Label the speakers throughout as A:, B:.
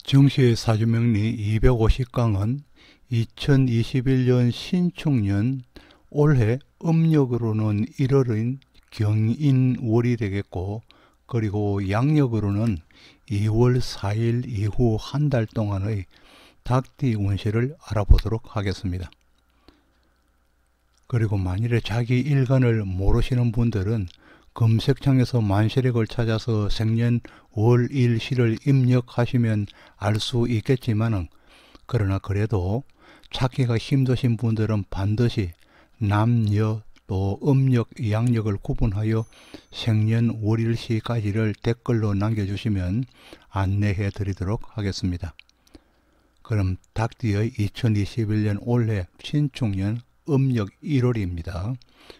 A: 정시의 사주명리 250강은 2021년 신축년 올해 음력으로는 1월인 경인월이 되겠고, 그리고 양력으로는 2월 4일 이후 한 달 동안의 닭띠 운세를 알아보도록 하겠습니다. 그리고 만일에 자기 일간을 모르시는 분들은 검색창에서 만시력을 찾아서 생년 월, 일, 시를 입력하시면 알 수 있겠지만은, 그러나 그래도 찾기가 힘드신 분들은 반드시 남녀 또 음력, 양력을 구분하여 생년 월, 일, 시까지를 댓글로 남겨주시면 안내해 드리도록 하겠습니다. 그럼 닭띠의 2021년 올해 신축년 음력 1월입니다.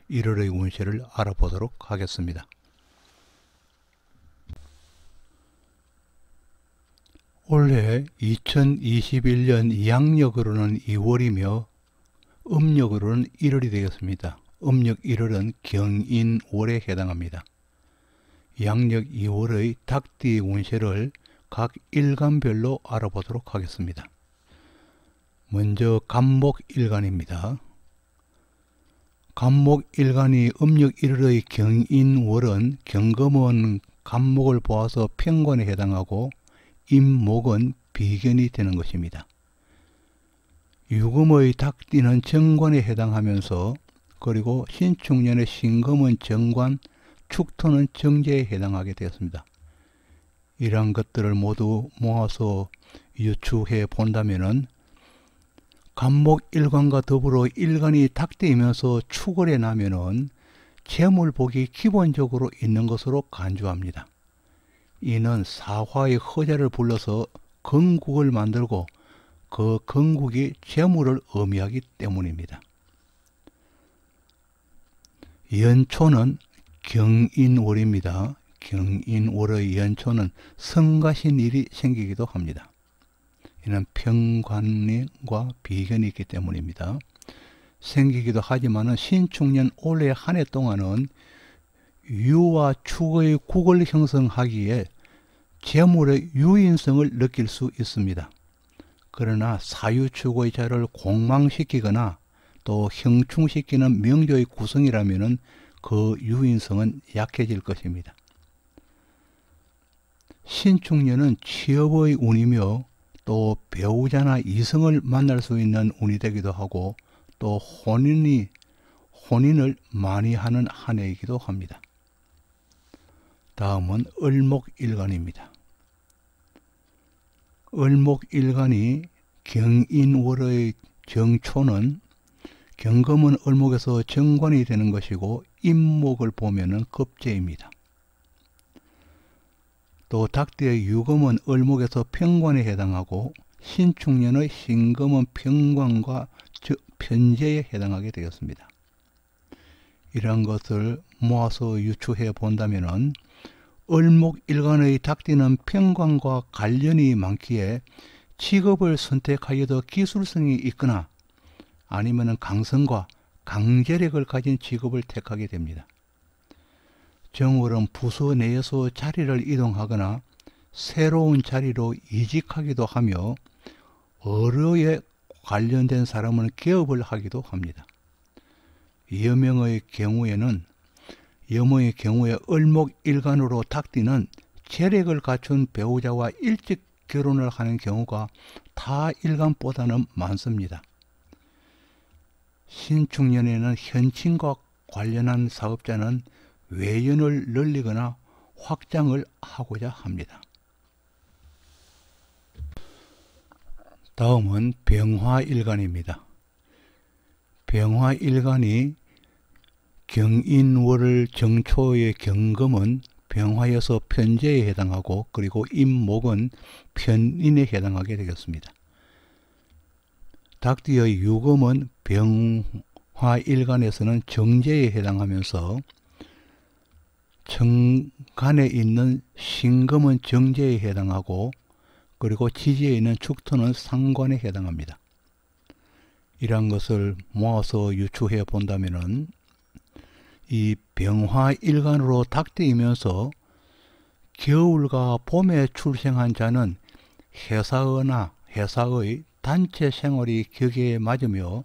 A: 1월의 운세를 알아보도록 하겠습니다. 올해 2021년 양력으로는 2월이며 음력으로는 1월이 되겠습니다. 음력 1월은 경인월에 해당합니다. 양력 2월의 닭띠 운세를 각 일간별로 알아보도록 하겠습니다. 먼저 간목일간입니다. 간목일간이 음력 1월의 경인월은 경금은 간목을 보아서 편관에 해당하고 임목은 비견이 되는 것입니다. 유금의 닭띠는 정관에 해당하면서, 그리고 신축년의 신금은 정관, 축토는 정제에 해당하게 되었습니다. 이러한 것들을 모두 모아서 유추해 본다면은 간목일간과 더불어 일간이 닭띠이면서 축월에 나면은 재물복이 기본적으로 있는 것으로 간주합니다. 이는 사화의 허자를 불러서 건국을 만들고 그 건국이 재물을 의미하기 때문입니다. 연초는 경인월입니다. 경인월의 연초는 성가신 일이 생기기도 합니다. 이는 편관과 비견이 있기 때문입니다. 생기기도 하지만 신축년 올해 한 해 동안은 유와 축의 국을 형성하기에 재물의 유인성을 느낄 수 있습니다. 그러나 사유축의 자를 공망시키거나 또 형충시키는 명조의 구성이라면 그 유인성은 약해질 것입니다. 신축년은 취업의 운이며 또 배우자나 이성을 만날 수 있는 운이 되기도 하고, 또 혼인을 많이 하는 한 해이기도 합니다. 다음은 을목일간입니다. 을목일간이 경인월의 정초는 경금은 을목에서 정관이 되는 것이고 임목을 보면은 급제입니다. 또 닭띠의 유금은 을목에서 편관에 해당하고 신축년의 신금은 편관과 편제에 해당하게 되었습니다. 이러한 것을 모아서 유추해 본다면은 을목일간의 닭띠는 편관과 관련이 많기에 직업을 선택하여도 기술성이 있거나 아니면 강성과 강제력을 가진 직업을 택하게 됩니다. 정월은 부서 내에서 자리를 이동하거나 새로운 자리로 이직하기도 하며, 의료에 관련된 사람은 개업을 하기도 합니다. 여명의 경우에 을목일간으로 닭띠는 재력을 갖춘 배우자와 일찍 결혼을 하는 경우가 타 일간보다는 많습니다. 신축년에는 현친과 관련한 사업자는 외연을 늘리거나 확장을 하고자 합니다. 다음은 병화일간입니다. 병화일간이 경인월 정초의 경금은 병화여서 편제에 해당하고, 그리고 임목은 편인에 해당하게 되겠습니다. 닭띠의 유금은 병화일간에서는 정제에 해당하면서 정간에 있는 신금은 정제에 해당하고, 그리고 지지에 있는 축토는 상관에 해당합니다. 이러한 것을 모아서 유추해 본다면은 이 병화일간으로 닭띠이면서 겨울과 봄에 출생한 자는 회사의 단체 생활이 격에 맞으며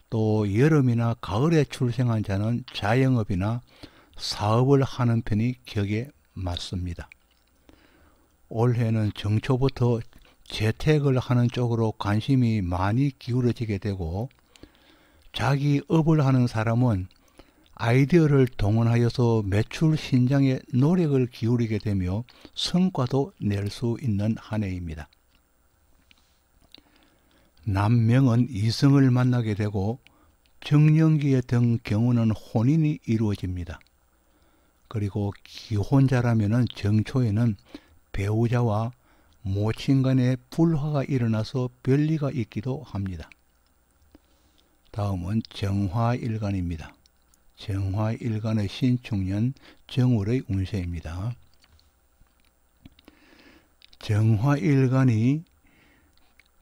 A: 또 여름이나 가을에 출생한 자는 자영업이나 사업을 하는 편이 격에 맞습니다. 올해는 정초부터 재택을 하는 쪽으로 관심이 많이 기울어지게 되고 자기 업을 하는 사람은 아이디어를 동원하여서 매출 신장에 노력을 기울이게 되며 성과도 낼 수 있는 한 해입니다. 남명은 이성을 만나게 되고 정년기에 든 경우는 혼인이 이루어집니다. 그리고 기혼자라면 정초에는 배우자와 모친 간에 불화가 일어나서 별리가 있기도 합니다. 다음은 정화일간입니다. 정화일간의 신축년 정월의 운세입니다. 정화일간이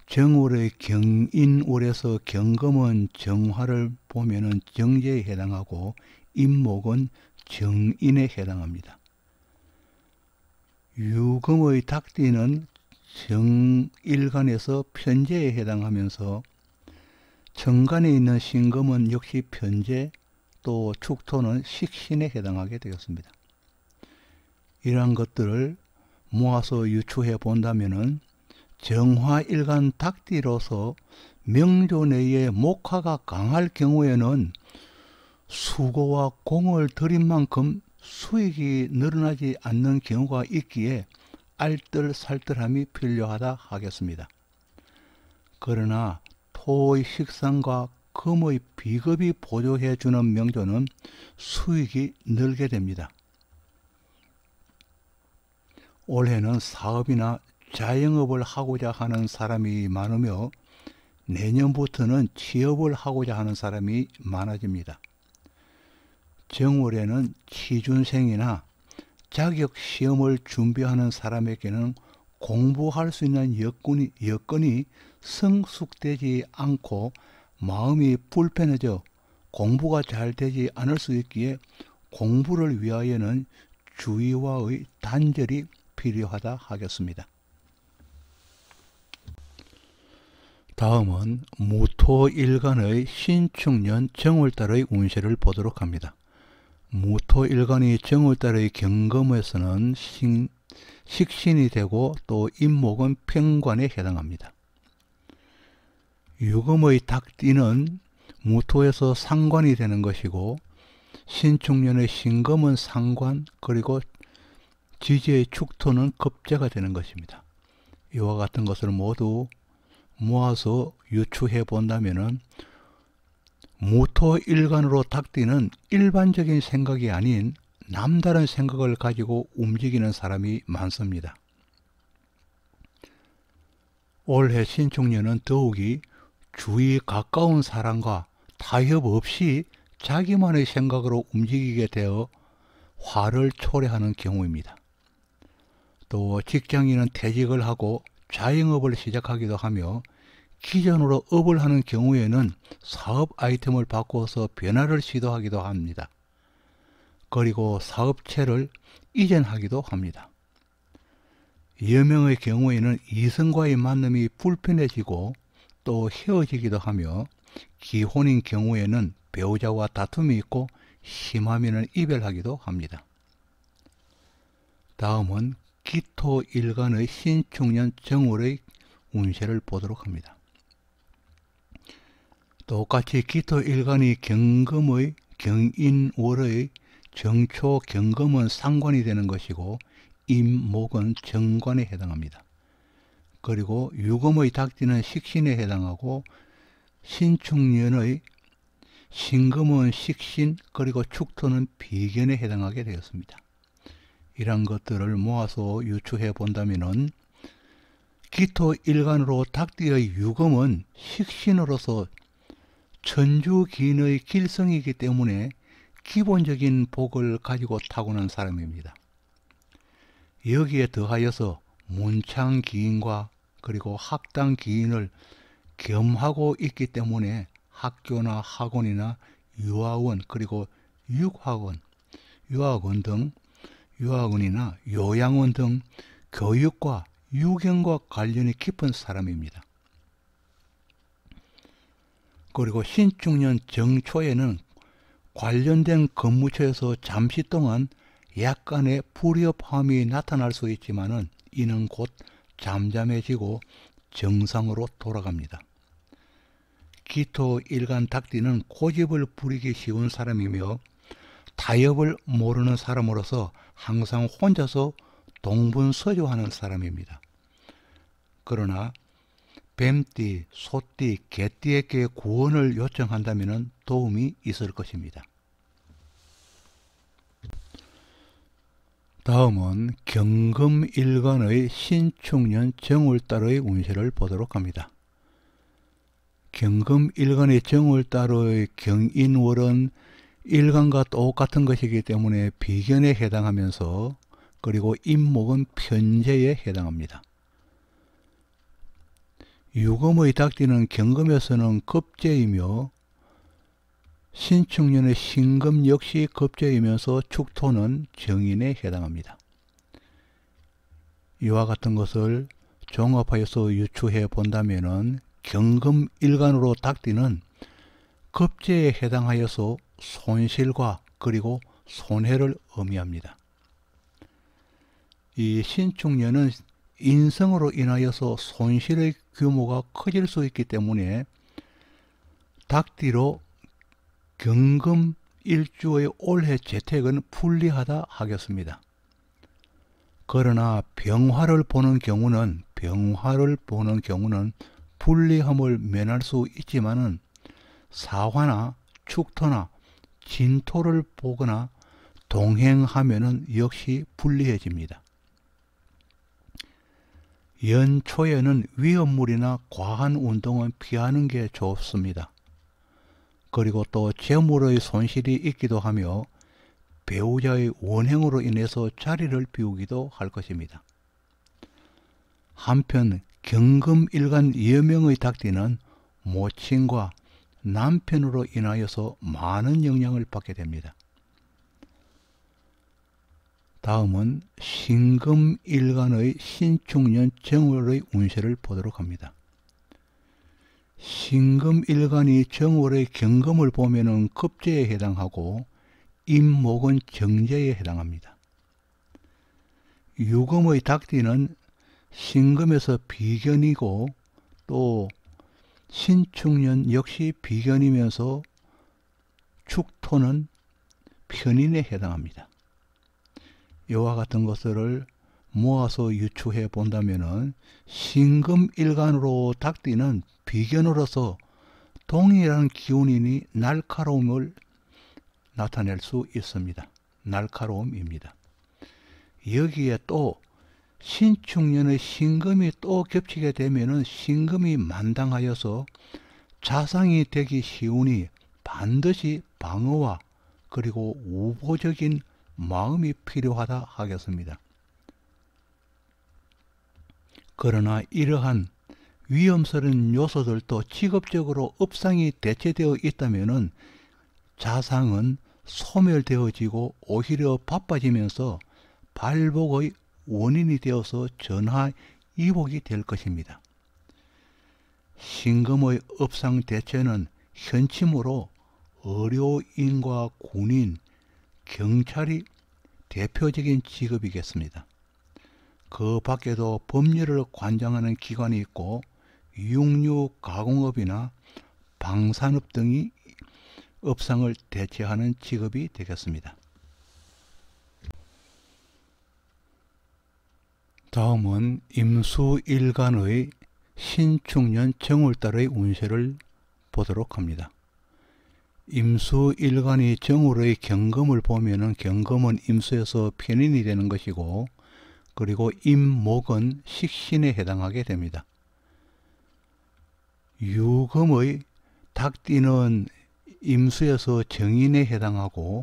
A: 정월의 경인월에서 경금은 정화를 보면은 정제에 해당하고 임목은 정인에 해당합니다. 유금의 닭띠는 정일간에서 편제에 해당하면서 정간에 있는 신금은 역시 편제, 또 축토는 식신에 해당하게 되었습니다. 이러한 것들을 모아서 유추해 본다면은 정화일간 닭띠로서 명조 내에 목화가 강할 경우에는 수고와 공을 들인 만큼 수익이 늘어나지 않는 경우가 있기에 알뜰살뜰함이 필요하다 하겠습니다. 그러나 토의 식상과 금의 비급이 보조해 주는 명조는 수익이 늘게 됩니다. 올해는 사업이나 자영업을 하고자 하는 사람이 많으며 내년부터는 취업을 하고자 하는 사람이 많아집니다. 정월에는 취준생이나 자격시험을 준비하는 사람에게는 공부할 수 있는 여건이 성숙되지 않고 마음이 불편해져 공부가 잘 되지 않을 수 있기에 공부를 위하여는 주의와의 단절이 필요하다 하겠습니다. 다음은 무토일간의 신축년 정월달의 운세를 보도록 합니다. 무토일간이 정월달의 경금에서는 식신이 되고 또 임목은 평관에 해당합니다. 유금의 닭띠는 무토에서 상관이 되는 것이고 신축년의 신금은 상관, 그리고 지지의 축토는 급제가 되는 것입니다. 이와 같은 것을 모두 모아서 유추해 본다면은 무토일간으로 닭띠는 일반적인 생각이 아닌 남다른 생각을 가지고 움직이는 사람이 많습니다. 올해 신축년은 더욱이 주위 가까운 사람과 타협 없이 자기만의 생각으로 움직이게 되어 화를 초래하는 경우입니다. 또 직장인은 퇴직을 하고 자영업을 시작하기도 하며 기존으로 업을 하는 경우에는 사업 아이템을 바꿔서 변화를 시도하기도 합니다. 그리고 사업체를 이전하기도 합니다. 여명의 경우에는 이성과의 만남이 불편해지고 또 헤어지기도 하며 기혼인 경우에는 배우자와 다툼이 있고 심하면 이별하기도 합니다. 다음은 기토일간의 신축년 정월의 운세를 보도록 합니다. 똑같이 기토일간이 경금의 경인월의 정초 경금은 상관이 되는 것이고 임목은 정관에 해당합니다. 그리고 유금의 닭띠는 식신에 해당하고 신축년의 신금은 식신, 그리고 축토는 비견에 해당하게 되었습니다. 이런 것들을 모아서 유추해 본다면은 기토일간으로 닭띠의 유금은 식신으로서 천주기인의 길성이기 때문에 기본적인 복을 가지고 타고난 사람입니다. 여기에 더하여서 문창기인과 그리고 학당기인을 겸하고 있기 때문에 학교나 학원이나 유아원, 그리고 유학원이나 요양원 등 교육과 유경과 관련이 깊은 사람입니다. 그리고 신축년 정초에는 관련된 근무처에서 잠시 동안 약간의 불협화음이 나타날 수 있지만은 이는 곧 잠잠해지고 정상으로 돌아갑니다. 기토 일간 닭띠는 고집을 부리기 쉬운 사람이며 타협을 모르는 사람으로서 항상 혼자서 동분서주하는 사람입니다. 그러나 뱀띠, 소띠, 개띠에게 구원을 요청한다면 도움이 있을 것입니다. 다음은 경금일간의 신축년 정월달의 운세를 보도록 합니다. 경금일간의 정월달의 경인월은 일간과 똑같은 것이기 때문에 비견에 해당하면서 그리고 임목은 편재에 해당합니다. 유금의 닭띠는 경금에서는 급재이며 신축년의 신금 역시 급재이면서 축토는 정인에 해당합니다. 이와 같은 것을 종합하여서 유추해 본다면 경금일간으로 닭띠는 급재에 해당하여서 손실과 그리고 손해를 의미합니다. 이 신축년은 인성으로 인하여서 손실의 규모가 커질 수 있기 때문에 닭띠로 경금 일주의 올해 재택은 불리하다 하겠습니다. 그러나 병화를 보는 경우는 불리함을 면할 수 있지만은 사화나 축토나 진토를 보거나 동행하면은 역시 불리해집니다. 연초에는 위험물이나 과한 운동은 피하는 게 좋습니다. 그리고 또 재물의 손실이 있기도 하며 배우자의 원행으로 인해서 자리를 비우기도 할 것입니다. 한편 경금일간 여명의 닭띠는 모친과 남편으로 인하여서 많은 영향을 받게 됩니다. 다음은 신금일간의 신축년 정월의 운세를 보도록 합니다. 신금일간이 정월의 경금을 보면은 급재에 해당하고 임목은 정재에 해당합니다. 유금의 닭띠는 신금에서 비견이고 또 신축년 역시 비견이면서 축토는 편인에 해당합니다. 이와 같은 것들을 모아서 유추해 본다면은 신금일간으로 닭띠는 비견으로서 동일한 기운이니 날카로움을 나타낼 수 있습니다. 날카로움입니다. 여기에 또 신축년의 신금이 또 겹치게 되면은 신금이 만당하여서 자상이 되기 쉬우니 반드시 방어와 그리고 우보적인 마음이 필요하다 하겠습니다. 그러나 이러한 위험스러운 요소들도 직업적으로 업상이 대체되어 있다면 자상은 소멸되어지고 오히려 바빠지면서 발복의 원인이 되어서 전하이복이 될 것입니다. 신금의 업상 대체는 현침으로 의료인과 군인, 경찰이 대표적인 직업이겠습니다. 그 밖에도 법률을 관장하는 기관이 있고 육류 가공업이나 방산업 등이 업상을 대체하는 직업이 되겠습니다. 다음은 임수일간의 신축년 정월달의 운세를 보도록 합니다. 임수일간이 정월의 경금을 보면은 경금은 임수에서 편인이 되는 것이고 그리고 임목은 식신에 해당하게 됩니다. 유금의 닭띠는 임수에서 정인에 해당하고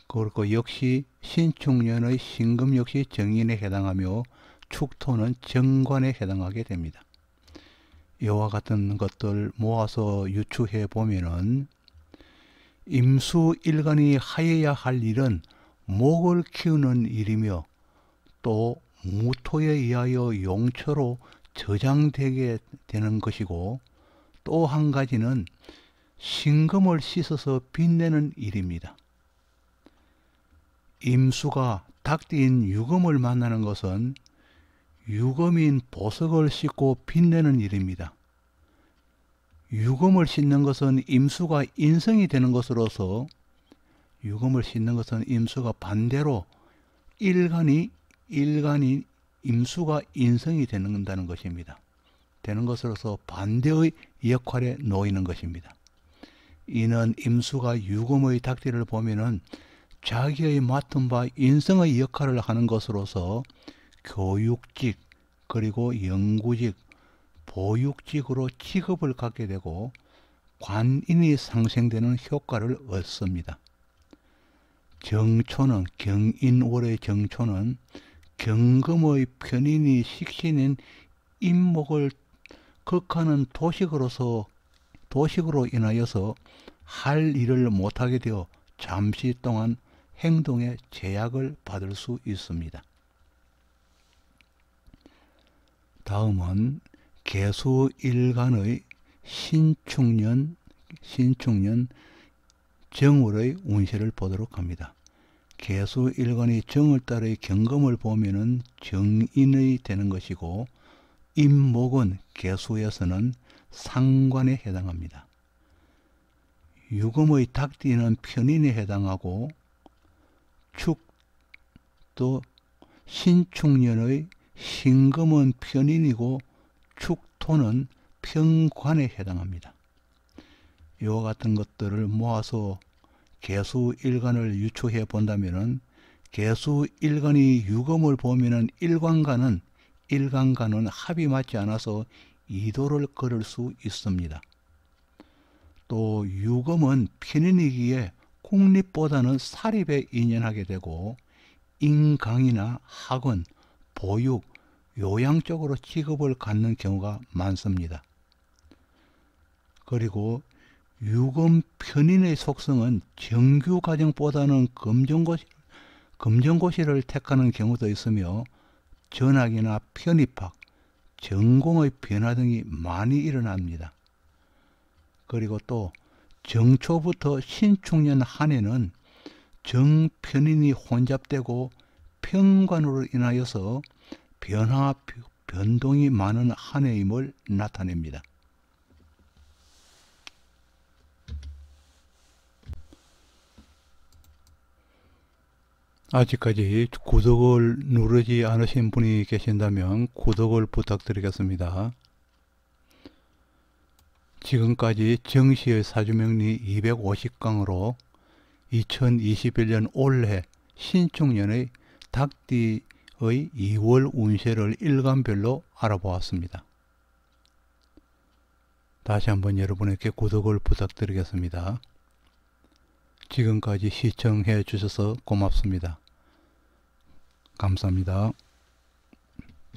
A: 그리고 역시 신축년의 신금 역시 정인에 해당하며 축토는 정관에 해당하게 됩니다. 이와 같은 것들 모아서 유추해 보면은 임수일간이 하여야 할 일은 목을 키우는 일이며 또 무토에 의하여 용처로 저장되게 되는 것이고, 또 한 가지는 신금을 씻어서 빛내는 일입니다. 임수가 닭띠인 유금을 만나는 것은 유금인 보석을 씻고 빛내는 일입니다. 유금을 씻는 것은 임수가 인성이 되는 것으로서, 유금을 씻는 것은 임수가 반대로 일간이 임수가 인성이 되는다는 것입니다. 되는 것으로서 반대의 역할에 놓이는 것입니다. 이는 임수가 유금의 닭띠를 보면은 자기의 맡은 바 인성의 역할을 하는 것으로서 교육직, 그리고 연구직, 보육직으로 직업을 갖게 되고 관인이 상생되는 효과를 얻습니다. 정초는, 경인월의 정초는 경금의 편인이 식신인 임목을 극하는 도식으로 인하여서 할 일을 못하게 되어 잠시 동안 행동에 제약을 받을 수 있습니다. 다음은 계수일간의 신축년 정월의 운세를 보도록 합니다. 계수일간이 정월달의 경금을 보면은 정인의 되는 것이고, 임목은 계수에서는 상관에 해당합니다. 유금의 닭띠는 편인에 해당하고, 축도 신축년의 신금은 편인이고 축토는 편관에 해당합니다. 이와 같은 것들을 모아서 계수일간을 유추해 본다면은, 계수일간이 유금을 보면은 일간과는 합이 맞지 않아서 이도를 걸을 수 있습니다. 또 유금은 편인이기에 국립보다는 사립에 인연하게 되고, 인강이나 학원, 보육, 요양 쪽으로 직업을 갖는 경우가 많습니다. 그리고 유금 편인의 속성은 정규과정보다는 검정고시를 택하는 경우도 있으며, 전학이나 편입학, 전공의 변화 등이 많이 일어납니다. 그리고 또 정초부터 신축년 한 해는 정편인이 혼잡되고 편관으로 인하여서 변동이 많은 한 해임을 나타냅니다. 아직까지 구독을 누르지 않으신 분이 계신다면 구독을 부탁드리겠습니다. 지금까지 정시의 사주명리 250강으로 2021년 올해 신축년의 닭띠의 2월 운세를 일간별로 알아보았습니다. 다시 한번 여러분에게 구독을 부탁드리겠습니다. 지금까지 시청해 주셔서 고맙습니다. 감사합니다.